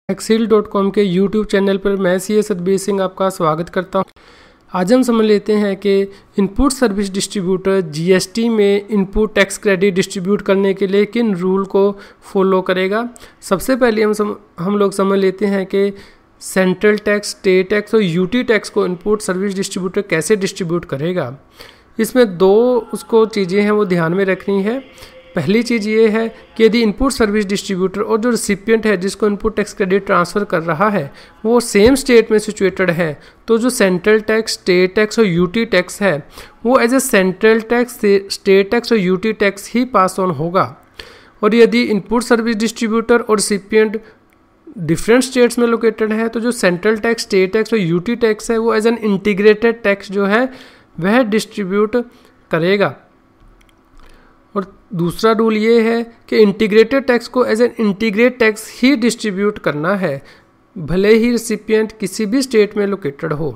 Excel.com के YouTube channel पर मैं सी सतबीर सिंह आपका स्वागत करता हूं। आज हम समझ लेते हैं कि इनपुट सर्विस डिस्ट्रीब्यूटर जीएसटी में इनपुट टैक्स क्रेडिट डिस्ट्रीब्यूट करने के लिए किन रूल को फॉलो करेगा। सबसे पहले हम लोग समझ लेते हैं कि सेंट्रल टैक्स, स्टेट टैक्स और यूटी टैक्स को इनपुट सर्विस डिस्ट्रीब्यूटर कैसे डिस्ट्रीब्यूट करेगा। इसमें दो उसको चीज़ें हैं वो ध्यान में रखनी है। पहली चीज़ ये है कि यदि इनपुट सर्विस डिस्ट्रीब्यूटर और जो रिसिपिएंट है जिसको इनपुट टैक्स क्रेडिट ट्रांसफ़र कर रहा है वो सेम स्टेट में सिचुएटेड है, तो जो सेंट्रल टैक्स, स्टेट टैक्स और यूटी टैक्स है वो as a central tax, state tax और यूटी टैक्स ही पास ऑन होगा। और यदि इनपुट सर्विस डिस्ट्रीब्यूटर और रिसिपिएंट डिफरेंट स्टेट्स में लोकेटेड है तो जो सेंट्रल टैक्स, स्टेट टैक्स और यूटी टैक्स है वो एज एन इंटीग्रेटेड टैक्स जो है वह डिस्ट्रीब्यूट करेगा। और दूसरा रूल ये है कि इंटीग्रेटेड टैक्स को एज एन इंटीग्रेट टैक्स ही डिस्ट्रीब्यूट करना है, भले ही रिसिपिएंट किसी भी स्टेट में लोकेटेड हो।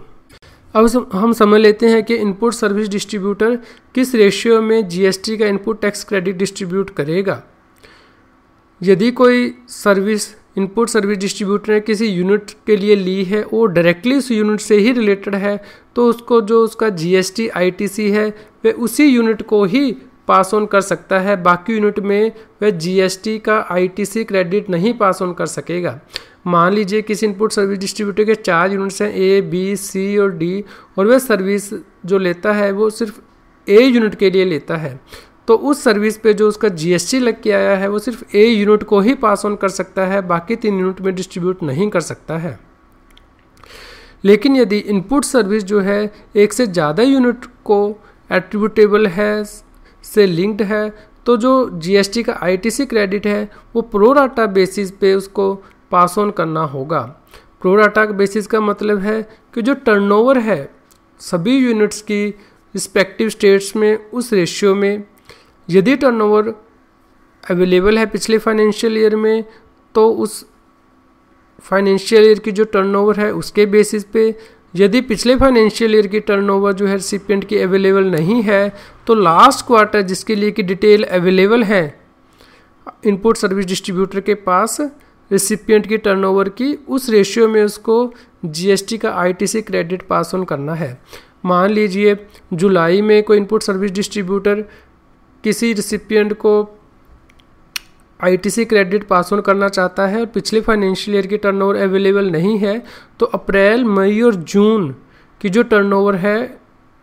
अब हम समझ लेते हैं कि इनपुट सर्विस डिस्ट्रीब्यूटर किस रेशियो में जीएसटी का इनपुट टैक्स क्रेडिट डिस्ट्रीब्यूट करेगा। यदि कोई सर्विस इनपुट सर्विस डिस्ट्रीब्यूटर ने किसी यूनिट के लिए ली है वो डायरेक्टली उस यूनिट से ही रिलेटेड है तो उसको जो उसका जीएसटी आईटीसी है वह उसी यूनिट को ही पास ऑन कर सकता है, बाकी यूनिट में वह जीएसटी का आईटीसी क्रेडिट नहीं पास ऑन कर सकेगा। मान लीजिए किसी इनपुट सर्विस डिस्ट्रीब्यूटर के 4 यूनिट्स हैं ए, बी, सी और डी, और वह सर्विस जो लेता है वो सिर्फ ए यूनिट के लिए लेता है, तो उस सर्विस पे जो उसका जीएसटी लग के आया है वो सिर्फ ए यूनिट को ही पास ऑन कर सकता है, बाकी 3 यूनिट में डिस्ट्रीब्यूट नहीं कर सकता है। लेकिन यदि इनपुट सर्विस जो है एक से ज़्यादा यूनिट को एट्रीब्यूटेबल है से लिंक्ड है तो जो जीएसटी का आईटीसी क्रेडिट है वो प्रोराटा बेसिस पे उसको पास ऑन करना होगा। प्रोराटा बेसिस का मतलब है कि जो टर्नओवर है सभी यूनिट्स की रिस्पेक्टिव स्टेट्स में उस रेशियो में, यदि टर्नओवर अवेलेबल है पिछले फाइनेंशियल ईयर में तो उस फाइनेंशियल ईयर की जो टर्नओवर है उसके बेसिस पे, यदि पिछले फाइनेंशियल ईयर की टर्नओवर जो है रिसिपिएंट की अवेलेबल नहीं है तो लास्ट क्वार्टर जिसके लिए की डिटेल अवेलेबल है इनपुट सर्विस डिस्ट्रीब्यूटर के पास रिसिपिएंट की टर्नओवर की, उस रेशियो में उसको जीएसटी का आईटीसी क्रेडिट पास ऑन करना है। मान लीजिए जुलाई में कोई इनपुट सर्विस डिस्ट्रीब्यूटर किसी रिसिपिएंट को आईटीसी क्रेडिट पास ऑन करना चाहता है और पिछले फाइनेंशियल ईयर की टर्नओवर अवेलेबल नहीं है तो अप्रैल, मई और जून की जो टर्नओवर है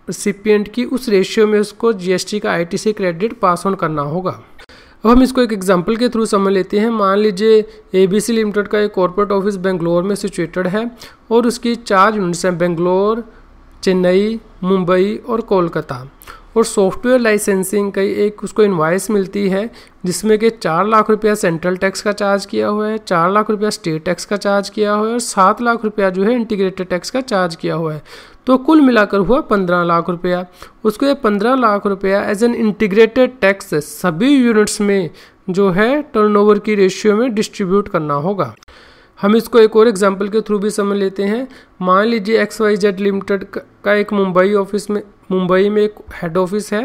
रिसिपिएंट की उस रेशियो में उसको जीएसटी का आईटीसी क्रेडिट पास ऑन करना होगा। अब हम इसको एक एग्जांपल के थ्रू समझ लेते हैं। मान लीजिए एबीसी लिमिटेड का एक कॉर्पोरेट ऑफिस बेंगलोर में सिचुएटेड है और उसकी 4 यूनिट्स हैं, बेंगलोर, चेन्नई, मुंबई और कोलकाता, और सॉफ्टवेयर लाइसेंसिंग का एक उसको इनवाइस मिलती है जिसमें कि 4 लाख रुपया सेंट्रल टैक्स का चार्ज किया हुआ है, 4 लाख रुपया स्टेट टैक्स का चार्ज किया हुआ है और 7 लाख रुपया जो है इंटीग्रेटेड टैक्स का चार्ज किया हुआ है, तो कुल मिलाकर हुआ 15 लाख रुपया। उसको ये 15 लाख रुपया एज एन इंटीग्रेटेड टैक्स सभी यूनिट्स में जो है टर्नओवर की रेशियो में डिस्ट्रीब्यूट करना होगा। हम इसको एक और एग्जांपल के थ्रू भी समझ लेते हैं। मान लीजिए XYZ लिमिटेड का एक मुंबई में एक हेड ऑफिस है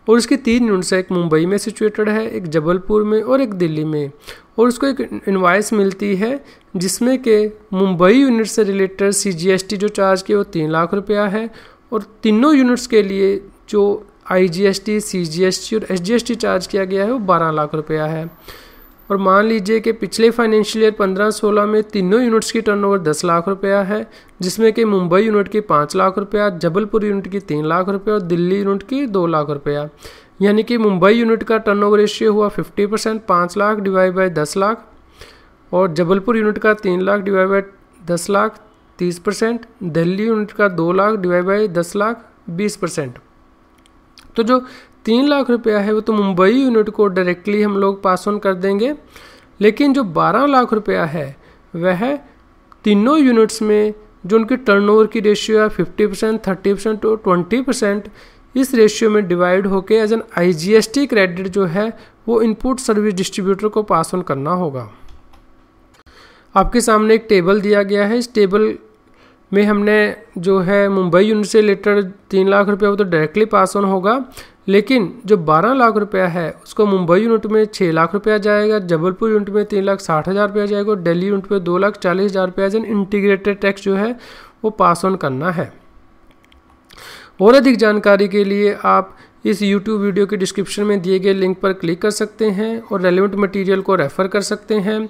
और उसकी 3 यूनिट्स है, एक मुंबई में सिचुएटेड है, एक जबलपुर में और एक दिल्ली में, और उसको एक इनवाइस मिलती है जिसमें कि मुंबई यूनिट से रिलेटेड CGST जो चार्ज किया वो 3 लाख रुपया है और तीनों यूनिट्स के लिए जो IGST, CGST और SGST चार्ज किया गया है वो 12 लाख रुपया है। और मान लीजिए कि पिछले फाइनेंशियल ईयर 15-16 में तीनों यूनिट्स की टर्नओवर 10 लाख रुपया है जिसमें कि मुंबई यूनिट की 5 लाख रुपया, जबलपुर यूनिट की 3 लाख रुपया और दिल्ली यूनिट की 2 लाख रुपया, यानी कि मुंबई यूनिट का टर्नओवर रेशियो हुआ 50%, 5 लाख डिवाइड बाई 10 लाख, और जबलपुर यूनिट का 3 lakh divide by 10 lakh 30%, Delhi unit का 2 लाख डिवाइड बाई 10 लाख 20%। तो जो 3 लाख रुपया है वो तो मुंबई यूनिट को डायरेक्टली हम लोग पास ऑन कर देंगे, लेकिन जो 12 लाख रुपया है वह तीनों यूनिट्स में जो उनकी टर्नओवर की रेशियो है 50%, 30% और 20%, इस रेशियो में डिवाइड होके एज एन IGST क्रेडिट जो है वो इनपुट सर्विस डिस्ट्रीब्यूटर को पास ऑन करना होगा। आपके सामने एक टेबल दिया गया है, इस टेबल में हमने जो है मुंबई यूनिट से रिलेटेड 3 लाख रुपया वो तो डायरेक्टली पास ऑन होगा, लेकिन जो 12 लाख रुपया है उसको मुंबई यूनिट में 6 लाख रुपया जाएगा, जबलपुर यूनिट में 3,60,000 रुपया जाएगा और दिल्ली यूनिट में 2,40,000 रुपया एज एन इंटीग्रेटेड टैक्स जो है वो पास ऑन करना है। और अधिक जानकारी के लिए आप इस YouTube वीडियो के डिस्क्रिप्शन में दिए गए लिंक पर क्लिक कर सकते हैं और रेलेवेंट मटेरियल को रेफ़र कर सकते हैं।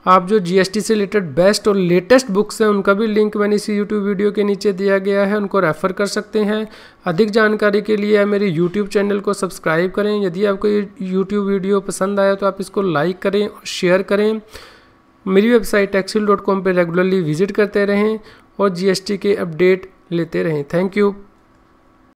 आप जो GST से रिलेटेड बेस्ट और लेटेस्ट बुक्स हैं उनका भी लिंक मैंने इसी YouTube वीडियो के नीचे दिया गया है, उनको रेफ़र कर सकते हैं। अधिक जानकारी के लिए मेरे YouTube चैनल को सब्सक्राइब करें। यदि आपको ये YouTube वीडियो पसंद आया तो आप इसको लाइक करें और शेयर करें। मेरी वेबसाइट taxil.com पर रेगुलरली विजिट करते रहें और GST के अपडेट लेते रहें। Thank you.